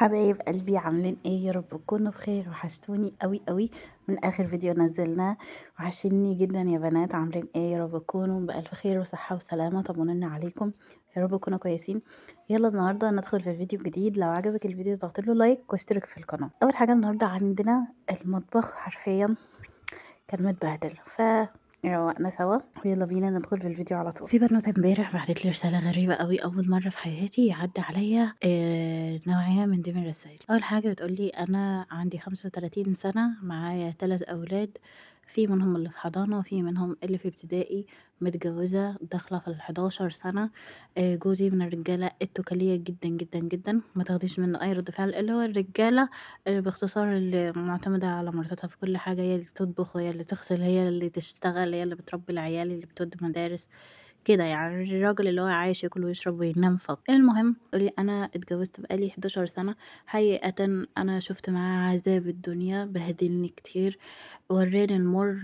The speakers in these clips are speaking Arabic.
حبايب قلبي عاملين ايه؟ يا رب تكونوا بخير. وحشتوني قوي قوي من اخر فيديو نزلناه. وحشني جدا يا بنات، عاملين ايه؟ يا رب تكونوا بألف خير وصحة وسلامة. طمنوني عليكم، يا رب تكونوا كويسين. يلا النهارده ندخل في فيديو جديد. لو عجبك الفيديو له لايك واشترك في القناة. اول حاجة النهارده عندنا المطبخ حرفيا كان متبهدل، روقنا سوا ويلا بينا ندخل في الفيديو على طول. في بنوتة امبارح بعتت لي رسالة غريبة قوي، أول مرة في حياتي يعدي عليا نوعية من دي من الرسائل. أول حاجة بتقولي أنا عندي 35 سنة، معايا 3 أولاد، في منهم اللي في حضانة وفي منهم اللي في ابتدائي، متجوزة داخلة في ال11 سنة. جوزي من الرجالة التقلية جدا جدا جدا، ما تاخديش منه أي رد فعل، اللي هو الرجالة باختصار اللي معتمدة على مراتها في كل حاجة، هي اللي تطبخ وهي اللي تغسل هي اللي تشتغل هي اللي بتربي العيال اللي بتودي مدارس كده، يعني الراجل اللي هو عايش ياكل ويشرب وينام فقط. المهم تقولي انا اتجوزت بقالي 11 سنة، حقيقة انا شفت معاه عذاب الدنيا، بهدلني كتير، وراني المر.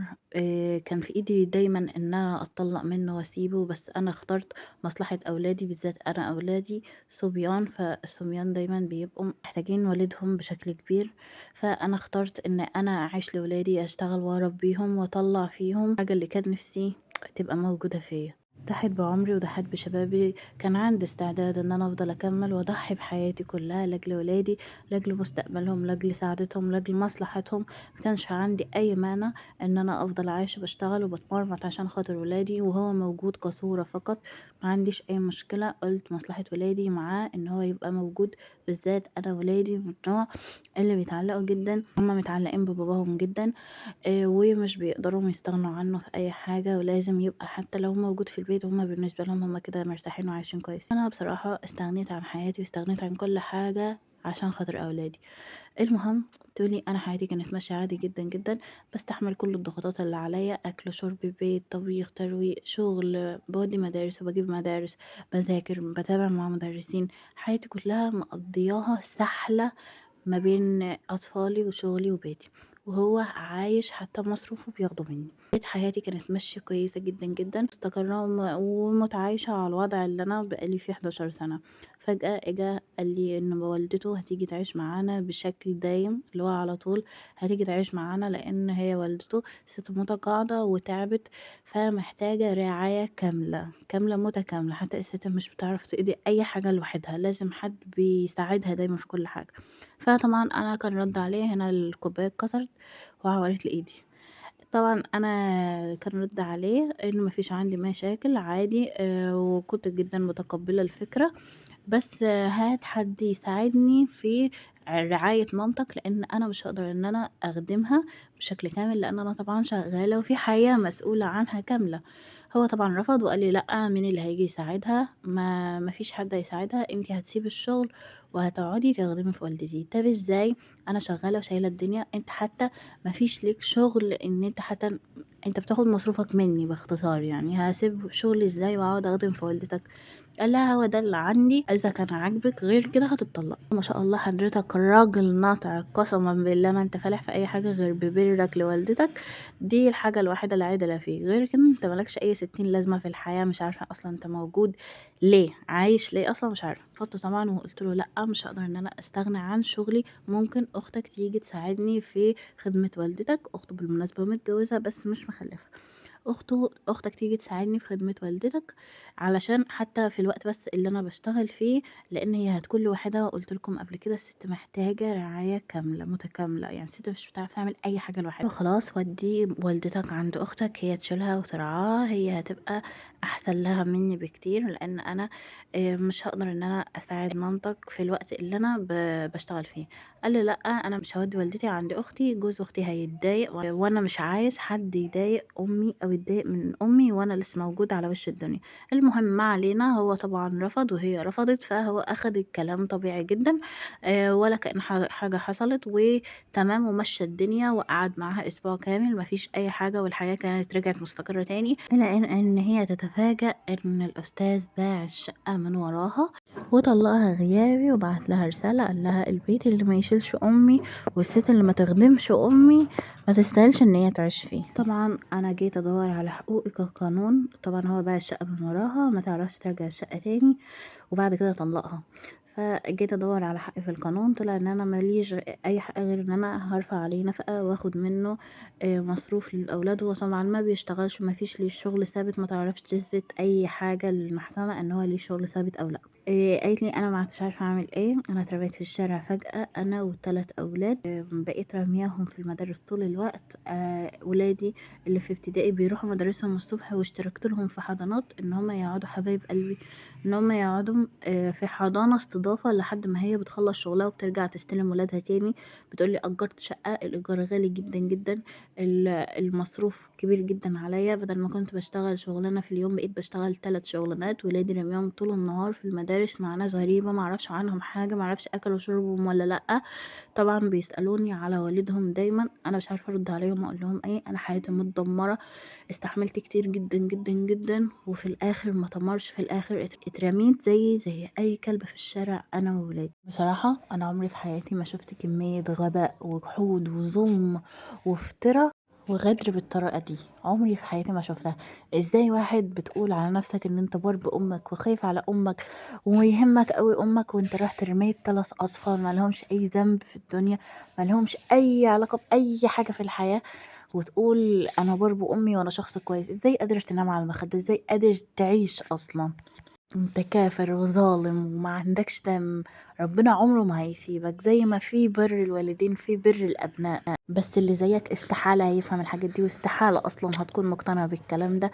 كان في ايدي دايما ان انا اتطلق منه واسيبه، بس انا اخترت مصلحة اولادي، بالذات انا اولادي صبيان، فالصبيان دايما بيبقوا محتاجين والدهم بشكل كبير، فانا اخترت ان انا اعيش لولادي، اشتغل واربيهم واطلع فيهم حاجة اللي كان نفسي تبقى موجودة فيا. ضحيت بعمري وضحيت بشبابي، كان عندي استعداد ان انا افضل اكمل واضحي بحياتي كلها لاجل ولادي، لاجل مستقبلهم، لاجل سعادتهم، لاجل مصلحتهم. ما كانش عندي اي مانع ان انا افضل عايشه بشتغل وبتمرمط عشان خاطر ولادي وهو موجود كصوره فقط. ما عنديش اي مشكله، قلت مصلحه ولادي معاه ان هو يبقى موجود، بالذات انا ولادي من النوع اللي بيتعلقوا جدا، هما متعلقين بباباهم جدا. ومش بيقدروا يستغنوا عنه في أي حاجة، ولازم يبقى حتى لو موجود في البيت هما بالنسبة لهم هما كده مرتاحين وعايشين كويس. أنا بصراحة استغنيت عن حياتي واستغنيت عن كل حاجة عشان خاطر أولادي. المهم تقولي أنا حياتي كانت ماشية عادي جدا جدا، بستحمل كل الضغوطات اللي عليا، أكل شرب بيت طبيخ ترويق شغل، بودي مدارس وبجيب مدارس، بذاكر بتابع مع مدرسين، حياتي كلها مقضياها سحلة ما بين أطفالي وشغلي وبيتي، وهو عايش حتى مصروفه بياخده مني. بقيت حياتي كانت ماشية كويسة جدا جدا، مستقرة ومتعايشة على الوضع اللي أنا بقالي فيه 11 سنة. فجأة اجا قال لي إن والدته هتيجي تعيش معانا بشكل دايم، اللي هو على طول هتيجي تعيش معانا، لأن هي والدته ست متقاعدة وتعبت، فمحتاجة رعاية كاملة كاملة متكاملة. حتى الست مش بتعرف تقضي أي حاجة لوحدها، لازم حد بيساعدها دايما في كل حاجة. فطبعًا أنا كان رد عليه، هنا الكوباية اتكسرت وعورت لي إيدي. طبعًا أنا كان رد عليه إن ما فيش عندي مشاكل عادي، وكنت جدًا متقبلة الفكرة، بس هات حد يساعدني في رعاية مامتك، لإن أنا مش هاقدر إن أنا أخدمها بشكل كامل، لإن أنا طبعًا شغالة وفي حياة مسؤولة عنها كاملة. هو طبعًا رفض وقال لي: "لأ، مين اللي هييجي يساعدها؟ ما فيش حد هيساعدها، أنتِ هتسيبي الشغل وهتقعدي تخدمي في والدتي." طب إزاي؟ أنا شغالة وشايلة الدنيا، أنت حتى ما فيش ليك شغل، إن أنت حتى أنت بتاخد مصروفك مني باختصار يعني، هاسيب شغلي إزاي وأقعد أخدم في والدتك؟ قال لها: "هو ده اللي عندي، إذا كان عاجبِك غير كده هتطلقي." ما شاء الله حضرتك راجل ناطع، قسمًا بالله ما أنت فالح في أي حاجة غير ببرك لوالدتك، دي الحاجة الوحيدة العادلة فيك، غير كده أنت ما لكش أي ستين لازمة في الحياة، مش عارفة أصلًا أنت موجود ليه، عايش ليه أصلًا مش عارفة. رفضت طبعًا وقُلت له: "لأ، مش هاقدر إن أنا أستغنى عن شغلي، ممكن أختك تيجي تساعدني في خدمة والدتك." أخته بالمناسبة متجوزة بس مش مخلفة. أختك تيجي تساعدني في خدمة والدتك، علشان حتى في الوقت بس اللي أنا باشتغل فيه، لإن هي هتكون لوحدها، وقُلت لكم قبل كده الست محتاجة رعاية كاملة متكاملة، يعني الست مش بتعرف تعمل أي حاجة لوحدها. خلاص ودّي والدتك عند أختك، هي تشيلها وترعاها، هي هتبقى أحسن لها مني بكتير، لإن أنا مش هاقدر إن أنا أساعد مامتك في الوقت اللي أنا باشتغل فيه. قال لي: "لأ، أنا مش هاودّي والدتي عند أختي، جوز أختي هيتضايق، وأنا مش عايز حد يضايق أمي أو يتضايق من أمي وأنا لسه موجودة على وش الدنيا." المهم ما علينا، هو طبعًا رفض وهي رفضت، فهو أخد الكلام طبيعي جدًا، ولا كأن حاجة حصلت وتمام، ومشّى الدنيا وقعد معاها أسبوع كامل ما فيش أي حاجة، والحياة كانت رجعت مستقرة تاني، إلى إن هي تتفاجأ إن الأستاذ باع الشقة من وراها وطلّقها غيابي، وبعت لها رسالة قال لها: "البيت اللي ما يشيلش أمي والست اللي ما تخدمش أمي ما تستاهلش إن هي تعيش فيه." طبعًا أنا جيت أدوّر على حقوقي كقانون، طبعًا هو باع الشقة من وراها، ما تعرفش ترجع الشقة تاني، وبعد كده طلّقها. فجيت ادور على حقي في القانون، طلع ان انا ماليش اي حق غير ان انا هارفع عليه نفقة واخد منه مصروف للاولاد. هو طبعا ما بيشتغلش ومفيش ليه شغل ثابت، ما تعرفش تثبت اي حاجة للمحكمة ان هو ليه شغل ثابت او لا. قالت لي انا ما عدتش عارفه اعمل ايه، انا اترميت في الشارع فجأة انا و3 اولاد. بقيت رامياهم في المدارس طول الوقت. ولادي اللي في ابتدائي بيروحوا مدارسهم الصبح، واشتركت لهم في حضانات ان هم يقعدوا، حبايب قلبي، ان هم يقعدوا في حضانة استضافة لحد ما هي بتخلص شغلها وبترجع تستلم ولادها تاني. بتقولي اجرت شقة، الايجار غالي جدا جدا، المصروف كبير جدا عليا. بدل ما كنت بشتغل شغلانة في اليوم بقيت بشتغل 3 شغلانات. ولادي رميهم طول النهار في المدارس مع ناس غريبة، معرفش عنهم حاجة، معرفش اكلوا وشربهم ولا لأ. طبعا بيسألوني على والدهم دايما، انا مش عارفة ارد عليهم اقول لهم ايه. انا حياتي متدمرة، استحملت كتير جدا جدا جدا، وفي الاخر ما تمرش، في الاخر اترميت زي اي كلب في الشارع انا وولادي. بصراحة انا عمري في حياتي ما شفت كمية غباء وجحود وظلم وافتراء وغدر بالطريقة دي، عمري في حياتي ما شفتها. ازاي واحد بتقول على نفسك ان انت بار بامك وخايف على امك ويهمك قوي امك، وانت رحت رميت 3 اطفال ما لهمش اي ذنب في الدنيا، ما لهمش اي علاقة باي حاجة في الحياة، وتقول انا بار بامي وانا شخص كويس؟ ازاي قادر تنام على المخدة؟ ازاي قادر تعيش اصلا؟ انت كافر وظالم وما عندكش دم. ربنا عمره ما هيسيبك، زي ما في بر الوالدين في بر الابناء، بس اللي زيك استحالة هيفهم الحاجات دي، واستحالة اصلا هتكون مقتنع بالكلام ده.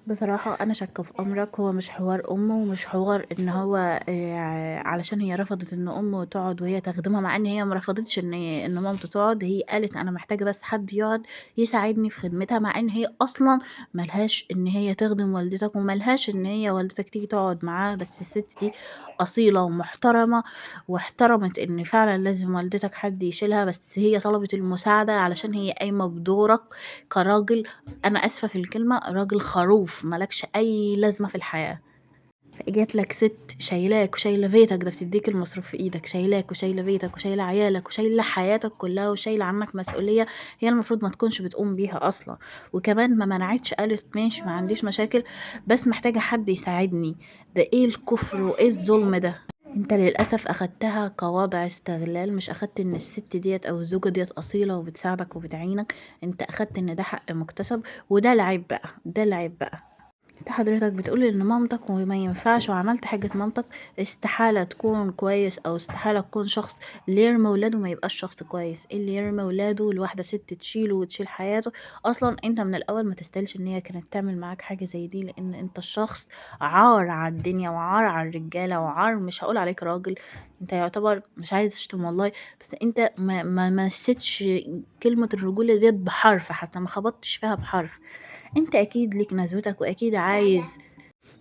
بصراحة أنا شاكة في أمرك، هو مش حوار أمه ومش حوار إن هو علشان هي رفضت إن أمه تقعد وهي تخدمها، مع إن هي مرفضتش إن مامته تقعد. هي قالت أنا محتاجة بس حد يقعد يساعدني في خدمتها، مع إن هي أصلا ملهاش إن هي تخدم والدتك، وملهاش إن هي والدتك تيجي تقعد معاها. بس الست دي أصيلة ومحترمة، واحترمت إن فعلا لازم والدتك حد يشيلها، بس هي طلبت المساعدة علشان هي قايمة بدورك كراجل. انا اسفه في الكلمه، راجل خروف ملكش اي لازمه في الحياه. جات لك ست شايلاك وشايله بيتك، ده بتديك المصروف في ايدك، شايلاك وشايله بيتك وشايله عيالك وشايله حياتك كلها وشايله عنك مسؤوليه هي المفروض ما تكونش بتقوم بيها اصلا. وكمان ما منعتش، قالت ماشي ما عنديش مشاكل بس محتاجه حد يساعدني. ده ايه الكفر وايه الظلم ده؟ انت للأسف اخدتها كوضع استغلال، مش اخدت ان الست ديت او الزوجة ديت اصيلة وبتساعدك وبتعينك. انت اخدت ان ده حق مكتسب، وده العيب بقى، ده العيب بقى. انت حضرتك بتقولي ان مامتك وما ينفعش وعملت حاجة مامتك، استحالة تكون كويس او استحالة تكون شخص اللي يرمي ولاده ما يبقاش شخص كويس. اللي يرمي ولاده لواحدة ست تشيله وتشيل حياته، اصلا انت من الاول ما تستاهلش ان هي كانت تعمل معاك حاجة زي دي، لان انت الشخص عار على الدنيا وعار على الرجالة وعار، مش هقول عليك راجل، انت يعتبر، مش عايز اشتم والله، بس انت ما مسيتش كلمة الرجولة ديت بحرف، حتى ما خبطتش فيها بحرف. انت اكيد ليك نزوتك واكيد عايز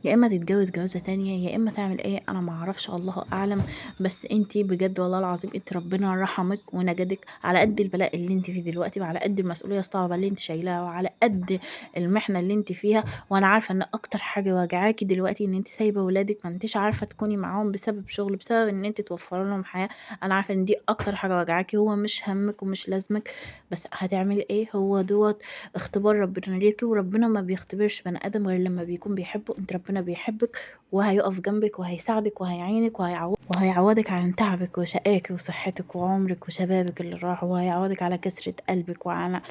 يا اما تتجوز جوازة تانية يا اما تعمل ايه، انا ما اعرفش، الله اعلم. بس انتي بجد والله العظيم انت ربنا رحمك ونجدك على قد البلاء اللي انت فيه دلوقتي، وعلى قد المسؤولية الصعبة اللي انت شايلاها، وعلى قد المحنة اللي انت فيها. وانا عارفة ان اكتر حاجة واجعاكي دلوقتي ان انت سايبة ولادك، ما انتيش عارفة تكوني معاهم بسبب شغل، بسبب ان انت توفر لهم حياة. انا عارفة ان دي اكتر حاجة واجعاكي، هو مش همك ومش لازمك، بس هتعملي ايه؟ هو دوت اختبار ربنا ليكي، وربنا ما بيختبرش بني ادم غير لما بيكون بيحبه. انت ربنا بيحبك وهيقف جنبك وهيساعدك وهيعينك وهيعوضك عن تعبك وشقاك وصحتك وعمرك وشبابك اللي راح، وهيعوضك على كسرة قلبك وعلى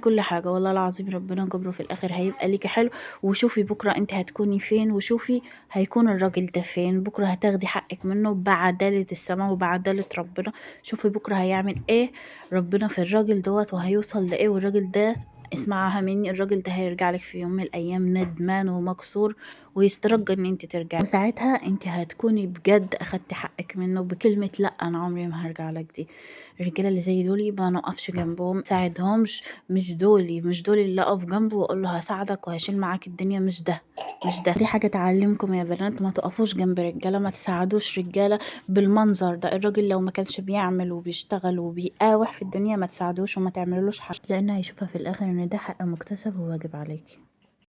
كل حاجة. والله العظيم ربنا جبره في الآخر هيبقى ليكي حلو. وشوفي بكرة انت هتكوني فين، وشوفي هيكون الراجل ده فين بكرة، هتاخدي حقك منه بعدالة السماء وبعدالة ربنا. شوفي بكرة هيعمل ايه ربنا في الراجل دوت، وهيوصل لإيه. والراجل ده اسمعها مني، الراجل ده هيرجع لك في يوم من الايام ندمان ومكسور، ويسترجى ان انت ترجعي، وساعتها انت هتكوني بجد اخدتي حقك منه بكلمة لا انا عمري ما هرجع لك دي. الرجاله اللي زي دولي ما نقفش جنبهم، ساعدهمش، مش دولي اللي اقف جنبه واقول له هساعدك وهشيل معاك الدنيا، مش ده. دي حاجه تعلمكم يا بنات، ما تقفوش جنب رجاله، ما تساعدوش رجاله بالمنظر ده. الراجل لو ما كانش بيعمل وبيشتغل وبيقاوح في الدنيا ما تساعدوش وما تعملوش حاجه، لان هيشوفها في الاخر ان ده حق مكتسب وواجب عليكي.